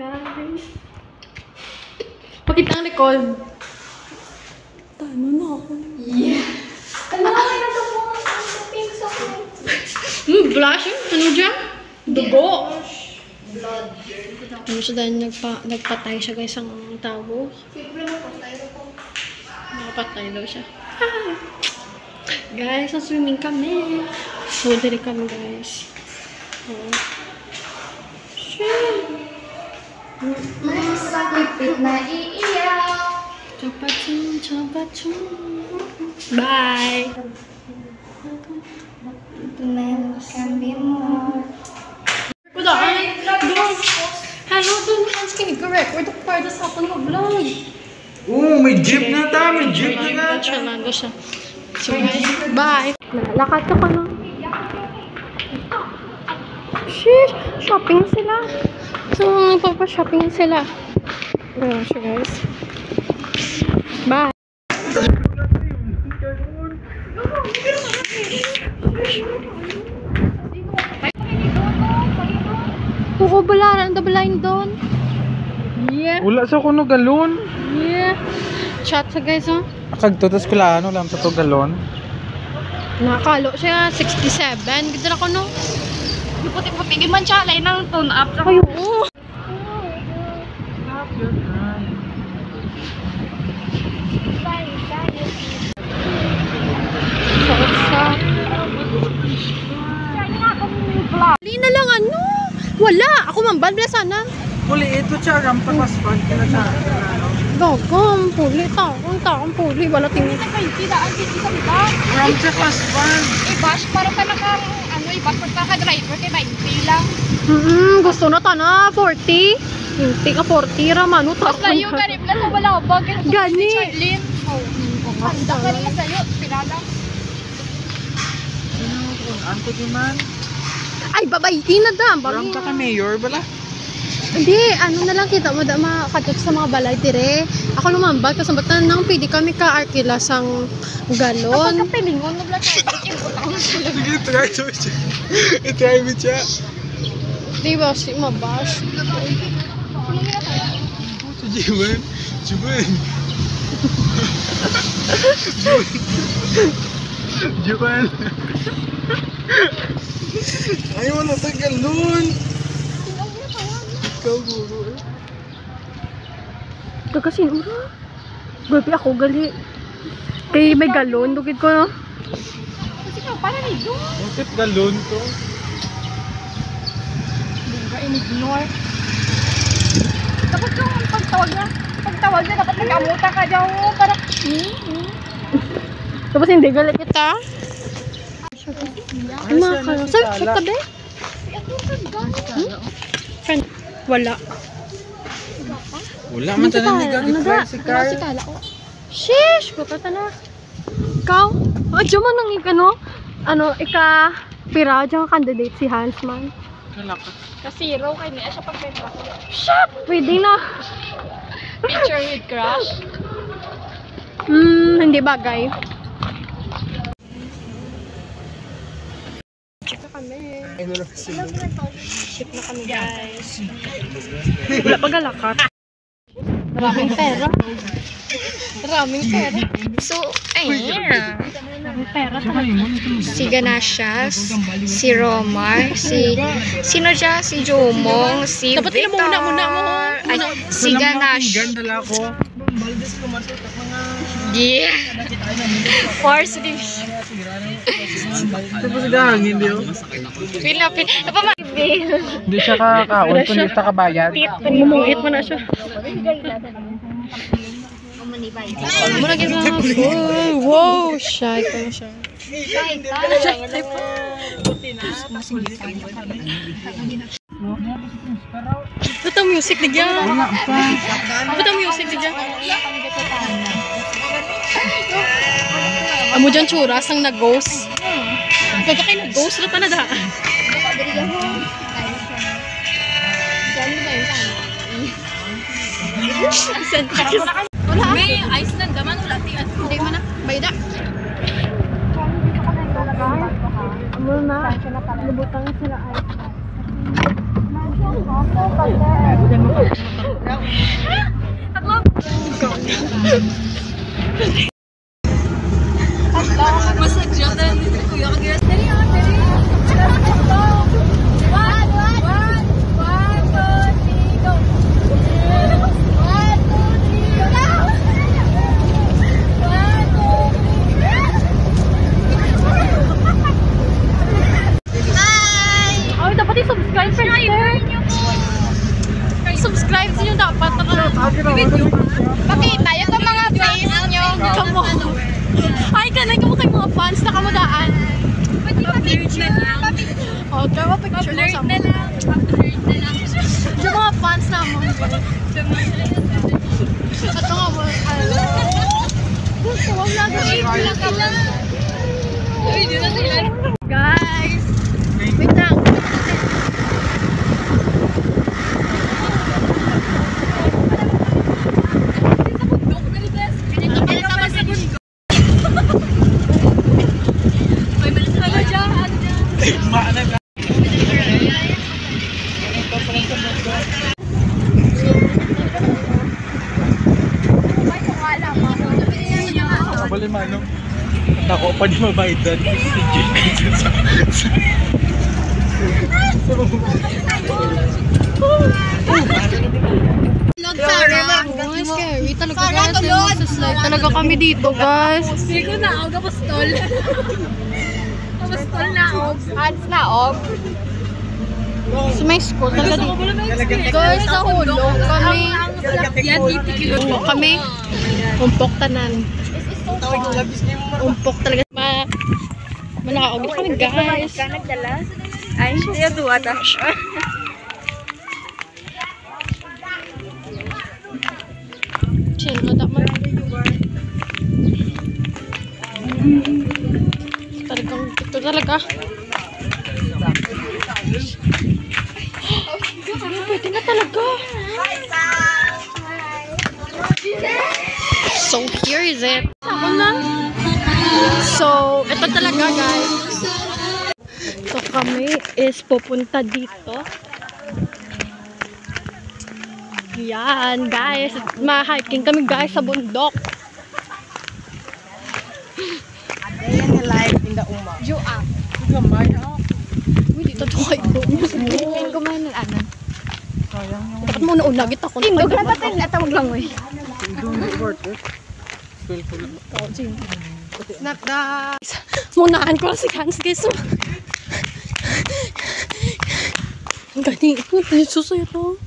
guys. Pakita ang record. Tano na ako. Yeah. Ano na ito po? Pink sock. Blush? Ano dyan? Dugo. Blood. Ano siya dahil nagpatay siya guys ang tao. Siyempre mo, patay na po. Nakapatay daw siya. Guys, swimming kami. So, dali kami guys. Shit. Sa pipit na iiyaw. Chapachum. Bye. Meron kami mo. Hello, doon hands ka nag-record ako para sa akin mag-vlog. Oo, may jeep na ta, may jeep na ta. Chalando siya. So guys, bye. Lakad ka na. Sheesh, shopping sila. So, magpapa-shopping sila. Ayan siya guys. Bye. Balaran, dabalain doon. Yeah. Wala sa kuno galon. Yeah. Chat sa guys, oh. Kagtutos ko lang, lang sa to galon. Nakakalo siya, 67. Ganda ko, no? Yung puti-puti man siya, lain ng tone up. Ay, oo. Hindi na lang, ano? Wala! Ako mambal sana. Puli, ito siya, rampa paspan. Kaya siya, Gagam, puli, takong puli. Wala tingin. rampa paspan. I-bash, parang ka nakang, i-bash pag ka-driver, kaya 90 lang. Gusto na ta na, 40. Hindi ka 40, ramano, Basta takon. yung ganip na sa balabag. Gani. Charlene. Handa ka rin sa'yo, pinalang. Anto di man. Ay, babaitin na dam. Rampa ka mayor, bala? Hindi, ano na lang kita mo makakatch sa mga balay dire. Ako lumambag, kasi ba't nang pwede kami ka-arkila sang galon. Kapag kapilingon mo lang tayo, ikutang sila. Sige, try mo siya. I-try mo siya. Di ba, si mabash. Sa Jiman. Jiman. Jiman. Ayaw mo na sa galon. Ikaw, guro eh. Kagasin, ura. Gabi ako, gali. Kaya may galon, dugid ko, no? Kasi ka, parang ito. Bakit galon to? Hindi ka in-ignore. Dapat yung pagtawag na, dapat nag-amuta ka dyan. Parang, Tapos hindi gali kita. Mga karo. Sir, tabi? Friend, wala. Wala man tanan ni gagit si Carl. Si Carl ako. Sheesh! Bukata na. Ikaw? Diyan mo nang pira, diyan candidate si Hansman. Kalakas. kasi zero kay niya siya pagpenta. Shut! Pwede na. Picture with crush. Hindi bagay. Ship na kami. Ship na kami, guys. Wala pa galakat. Maraming pera. Maraming pera. So, ayun. Maraming pera. Si Ganasha, si Romar, sino siya? Si Jomong, si Dapat Victor. muna mo. Ay, si Ganasha. Ganda ko. Yeah. Force division. Tapos gahangin di oh. Pilapin. Napamagbil. Hindi siya kakaon kung hindi ka bayad. Mumuhit mo na siya. Ano na ginawa ko? Wow! Shy ka na siya. Ba't ang music ni Gyan? Ba't ang music ni Gyan? Amo dyan churas ang nag-ghost. Baga kayo nag-ghost na tanada. May Iceland naman wala tiyan. Hindi mo na. Bayda. Amo na. Lubutang sila Iceland. Subscribe sa inyo dapat. Pakita yung mga face nyo. Kamo. Ay, kanay ka mo kay mga fans na kamadaan. Pwede pa-picture na lang. O, kaya picture mo sa mga. Yung mga fans na mo. Ito nga mo. Huwag na guys. Wait lang. Bali manong. Ako pa di mabayad doon. Sarah, scary talaga guys. Talaga kami dito guys. Sige ko na, og apostol. Apostol na og. Ads na og. So may school talaga dito. Guys, nahulog kami. Kami. Umpok tanan. Umpok talaga. Malakaog na kami guys. Ay, siya duwa ta. Chill na daman. Talagang ito talaga. Pwede na talaga. So here is it. So ito talaga guys. So kami is pupunta dito. Yan guys. Ma-hiking kami guys sa bundok. Ayan na live in the Uma. Joa. Gamay ha. Uy, dito to kayo. Tingin ko man ng anan. Dapat muna unagit ako. Tingog na tayo na tawag lang oy. Snack da. Munaan ko si Hans guys. Ang gani. Ito susuyo to.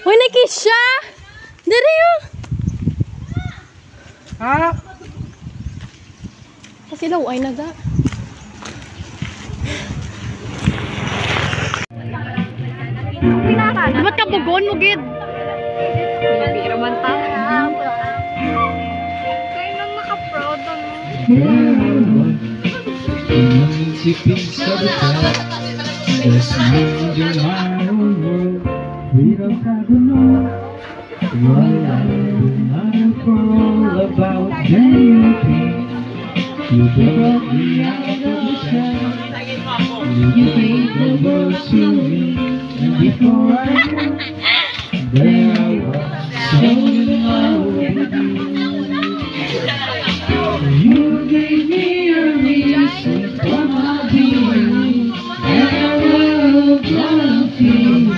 Uy, nakiss siya. Dari yun. Ha? Kasi laway na da. Dapat ka bugon mo gid. Biro man ta. Kaya nang naka-proud ano. We don't have to know what I'm all about anything. You brought me out of the shadow. You gave the world to me, and before I knew, there I was, so in love with you. You gave me a reason for my being, and I loved my feeling.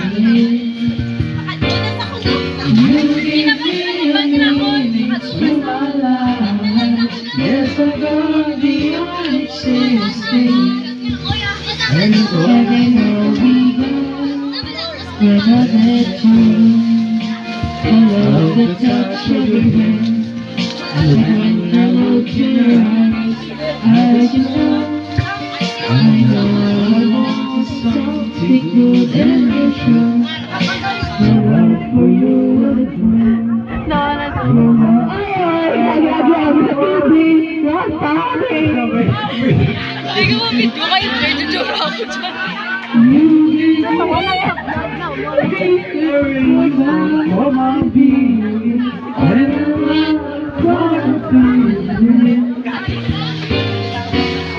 Yes, I got the nicest thing. And everywhere we go, when I met you, I love the touch of your hand. And when I look in your eyes, I just know I want something good and true. My love for you would grow. Ay, gumamit ko kayo. Jojo ako dyan.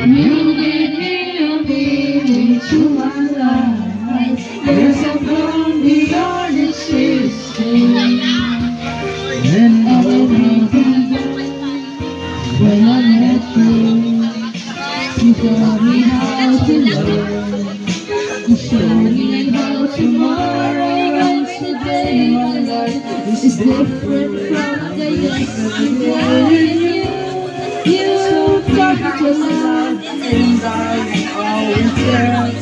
You gave me a meaning to my life. Yes, is different from the yesterday. You talk to love and I always there.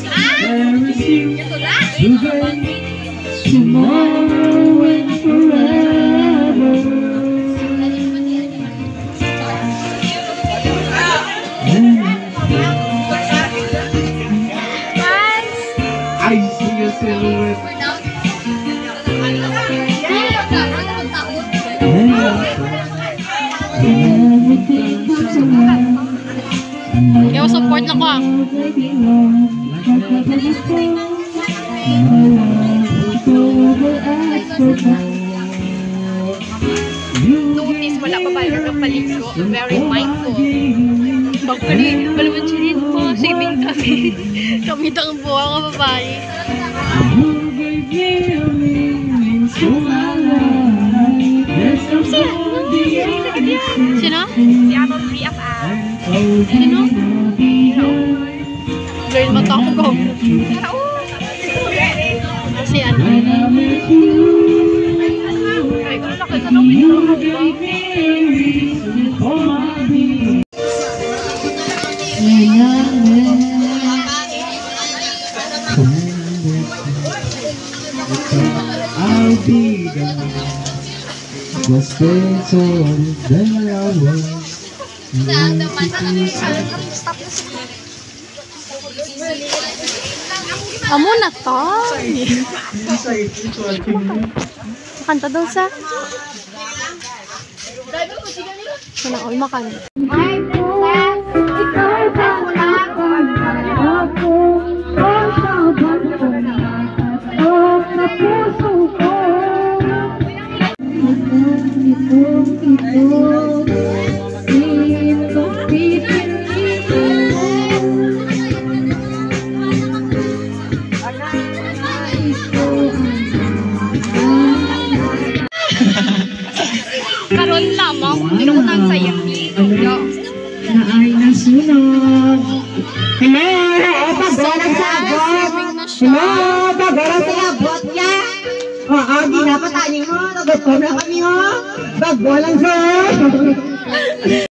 There is you today, tomorrow and forever. I see your silhouette. Yo, support ako ah. Notice, wala pa ba yung paligo? Very mindful. Bakali, balawan siya rin po. Saving kami. Kami ang buha ka babae. Sino? Si Anon BFF. Sino? Girl, mata ko ko. Si ano? Ay, kung laki ka nung video. I'll be the one. Just stay told that I was. Amo na to. Kanta daw sa. Sana all makan. Karon lamang, tinukutan sa yami. Yo. Na ay nasunod. Hello! Pagbalang sa abot! Hello! Pagbalang sa abot niya! Oo, di na patayin mo. Nagagpon na kami mo. Pagbalang sa...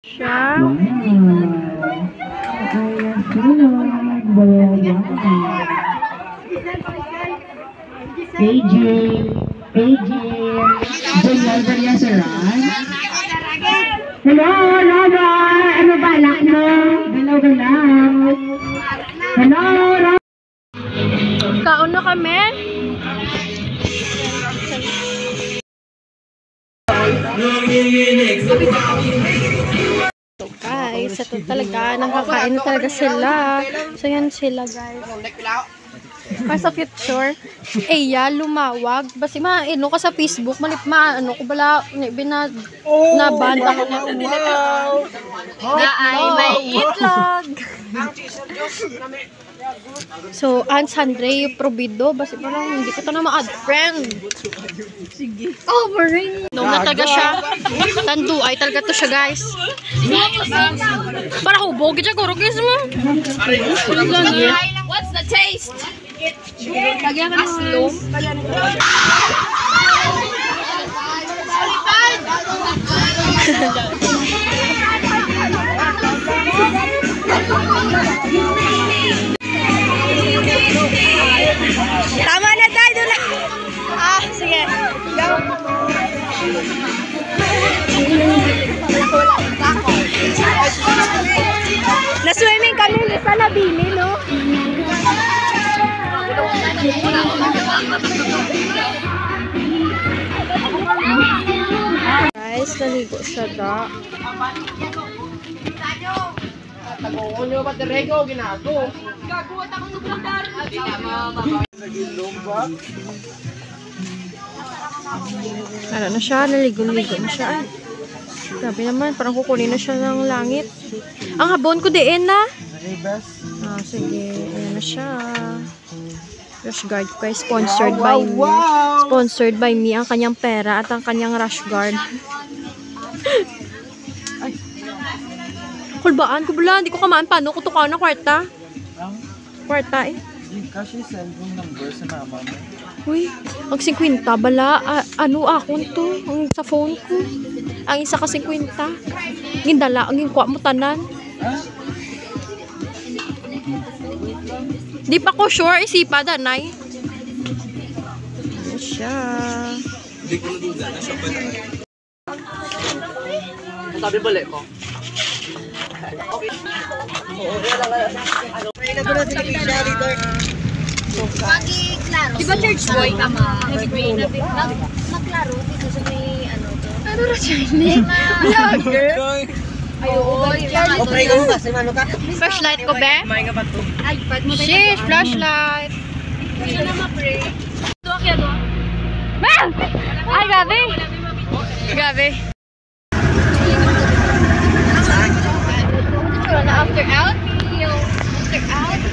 Siya. PJ! PJ! Dalian sa Ran? Hello! Hello! Ano ba? Lak mo? Galaw-galaw! Hello! Kaon na kami. So guys, ito talaga, nakakain na talaga sila. So yan sila guys. Para sa future, lumawag. Basi maano ka sa Facebook, ano ko bala, nabanda ko na. Na ay may itlog. So, Ans Andre Probido, basi parang hindi ko to na ma-add friend. Sige. Overring. No, na talaga siya. Tandu ay talaga to siya, guys. Para hubog siya ko guys mo. What's the taste? Aslom. Tama na tayo na. Sige. Go. Na-swimming kami sa Nabili, no? Guys, naligo siya da. Tago nyo ba terego ginago? Ano na siya, naligo-ligo na siya. Ay, grabe naman, parang kukunin na siya ng langit. Ang habon ko diin na. Sige, ayan na siya. Rush Guard ko ay sponsored by me. Sponsored by me ang kanyang pera at ang kanyang Rush Guard. Ay. Kulbaan ko bala, hindi ko kamaan. Paano ko tukaw na kwarta? Kwarta eh. Kasi cellphone number sa mama mo. Uy, ang 50 bala. Ano akong to? Ang sa phone ko. Ang isa ka 50. Gindala, ang kuha mo tanan. Di pa ko sure, isipa danay. Ano siya? Hindi ko naduga na siya pa. Sabi balik ko. Di ba church boy ka ma? Maklaro dito sa may ano to. Ano ra Charlie? Vlogger? Ayun. Pray ka mo kasi mano ka? Flashlight ko be? Kumain ka ba to? Ay, pad mo tayo. Sheesh, flashlight. Hindi na ma-pray. Doa kaya doa. Ma'am! Ay, gabi. Gabi. After outing. After outing.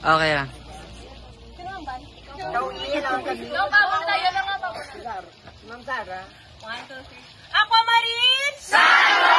Okay lang. Aquamarine!